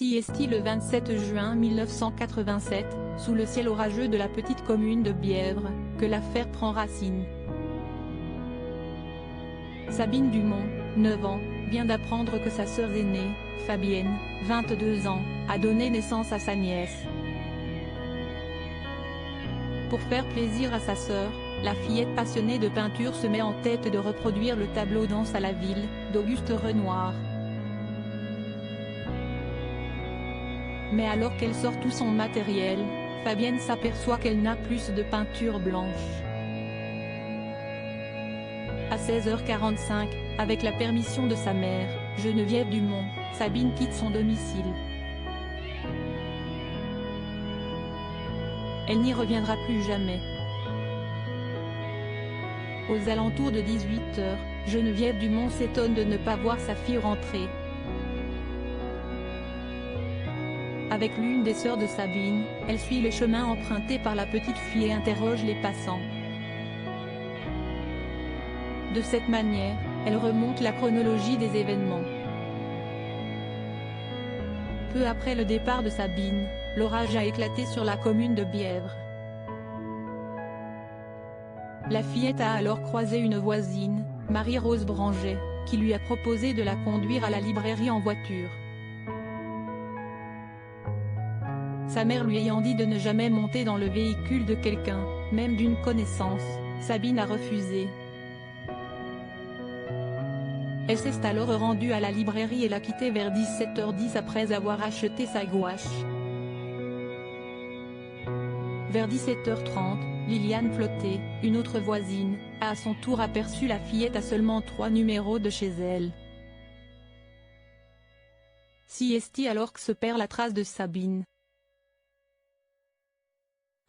CST le 27 juin 1987, sous le ciel orageux de la petite commune de Bièvre, que l'affaire prend racine. Sabine Dumont, 9 ans, vient d'apprendre que sa sœur aînée, Fabienne, 22 ans, a donné naissance à sa nièce. Pour faire plaisir à sa sœur, la fillette passionnée de peinture se met en tête de reproduire le tableau Danse à la ville, d'Auguste Renoir. Mais alors qu'elle sort tout son matériel, Fabienne s'aperçoit qu'elle n'a plus de peinture blanche. À 16h45, avec la permission de sa mère, Geneviève Dumont, Sabine quitte son domicile. Elle n'y reviendra plus jamais. Aux alentours de 18h, Geneviève Dumont s'étonne de ne pas voir sa fille rentrer. Avec l'une des sœurs de Sabine, elle suit le chemin emprunté par la petite fille et interroge les passants. De cette manière, elle remonte la chronologie des événements. Peu après le départ de Sabine, l'orage a éclaté sur la commune de Bièvre. La fillette a alors croisé une voisine, Marie-Rose Branget, qui lui a proposé de la conduire à la librairie en voiture. Sa mère lui ayant dit de ne jamais monter dans le véhicule de quelqu'un, même d'une connaissance, Sabine a refusé. Elle s'est alors rendue à la librairie et l'a quittée vers 17h10 après avoir acheté sa gouache. Vers 17h30, Liliane Floté, une autre voisine, a à son tour aperçu la fillette à seulement 3 numéros de chez elle. CST alors que se perd la trace de Sabine.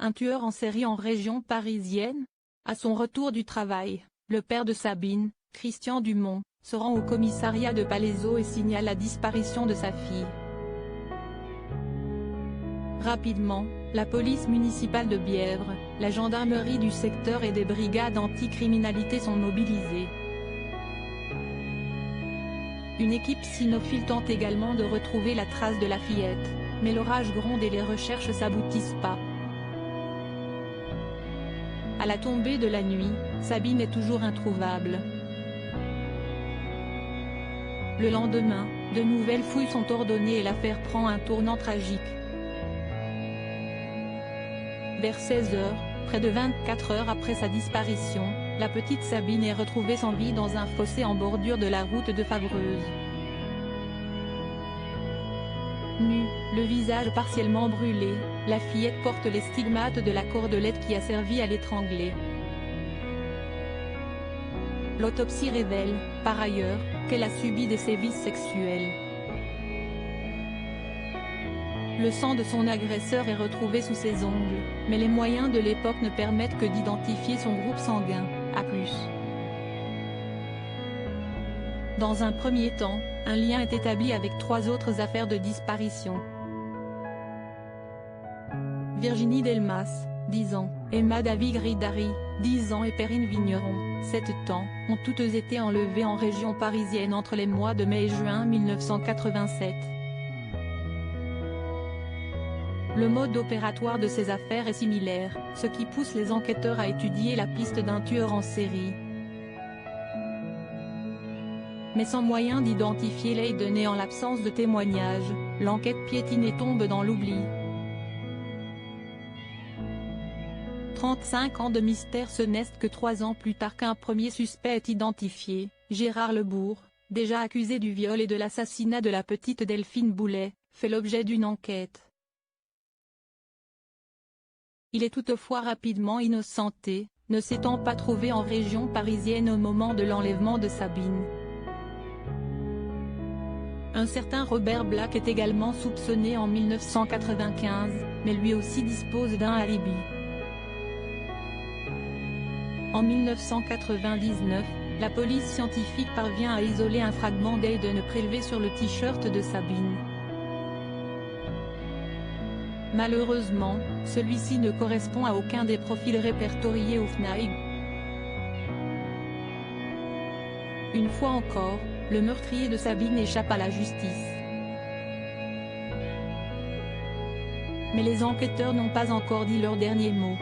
Un tueur en série en région parisienne? À son retour du travail, le père de Sabine, Christian Dumont, se rend au commissariat de Palaiseau et signale la disparition de sa fille. Rapidement, la police municipale de Bièvre, la gendarmerie du secteur et des brigades anti-criminalité sont mobilisées. Une équipe cynophile tente également de retrouver la trace de la fillette, mais l'orage gronde et les recherches s'aboutissent pas. À la tombée de la nuit, Sabine est toujours introuvable. Le lendemain, de nouvelles fouilles sont ordonnées et l'affaire prend un tournant tragique. Vers 16h, près de 24 heures après sa disparition, la petite Sabine est retrouvée sans vie dans un fossé en bordure de la route de Favreuse. Nue, le visage partiellement brûlé, la fillette porte les stigmates de la cordelette qui a servi à l'étrangler. L'autopsie révèle, par ailleurs, qu'elle a subi des sévices sexuels. Le sang de son agresseur est retrouvé sous ses ongles, mais les moyens de l'époque ne permettent que d'identifier son groupe sanguin, A+. Dans un premier temps, un lien est établi avec 3 autres affaires de disparition. Virginie Delmas, 10 ans, Emma David Ridari, 10 ans et Perrine Vigneron, 7 ans, ont toutes été enlevées en région parisienne entre les mois de mai et juin 1987. Le mode opératoire de ces affaires est similaire, ce qui pousse les enquêteurs à étudier la piste d'un tueur en série. Mais sans moyen d'identifier Leidenet en l'absence de témoignages, l'enquête piétine et tombe dans l'oubli. 35 ans de mystère ce n'est que 3 ans plus tard qu'un premier suspect est identifié, Gérard Lebourg, déjà accusé du viol et de l'assassinat de la petite Delphine Boulet, fait l'objet d'une enquête. Il est toutefois rapidement innocenté, ne s'étant pas trouvé en région parisienne au moment de l'enlèvement de Sabine. Un certain Robert Black est également soupçonné en 1995, mais lui aussi dispose d'un alibi. En 1999, la police scientifique parvient à isoler un fragment d'ADN prélevé sur le t-shirt de Sabine. Malheureusement, celui-ci ne correspond à aucun des profils répertoriés au FNAIG. Une fois encore, le meurtrier de Sabine échappe à la justice. Mais les enquêteurs n'ont pas encore dit leur dernier mot.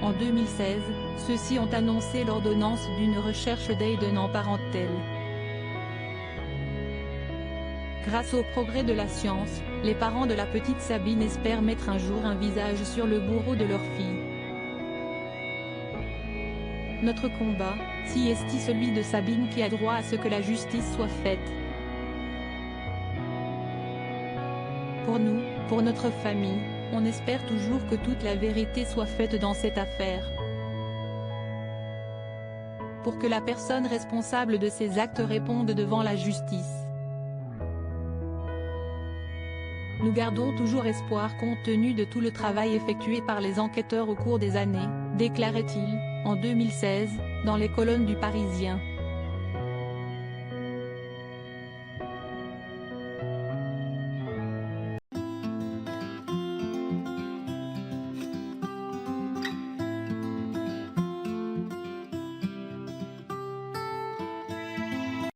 En 2016, ceux-ci ont annoncé l'ordonnance d'une recherche d'Aiden en parentèle. Grâce au progrès de la science, les parents de la petite Sabine espèrent mettre un jour un visage sur le bourreau de leur fille. Notre combat, si est celui de Sabine qui a droit à ce que la justice soit faite. Pour nous, pour notre famille, on espère toujours que toute la vérité soit faite dans cette affaire. Pour que la personne responsable de ces actes réponde devant la justice. Nous gardons toujours espoir compte tenu de tout le travail effectué par les enquêteurs au cours des années, déclarait-il, en 2016, dans les colonnes du Parisien.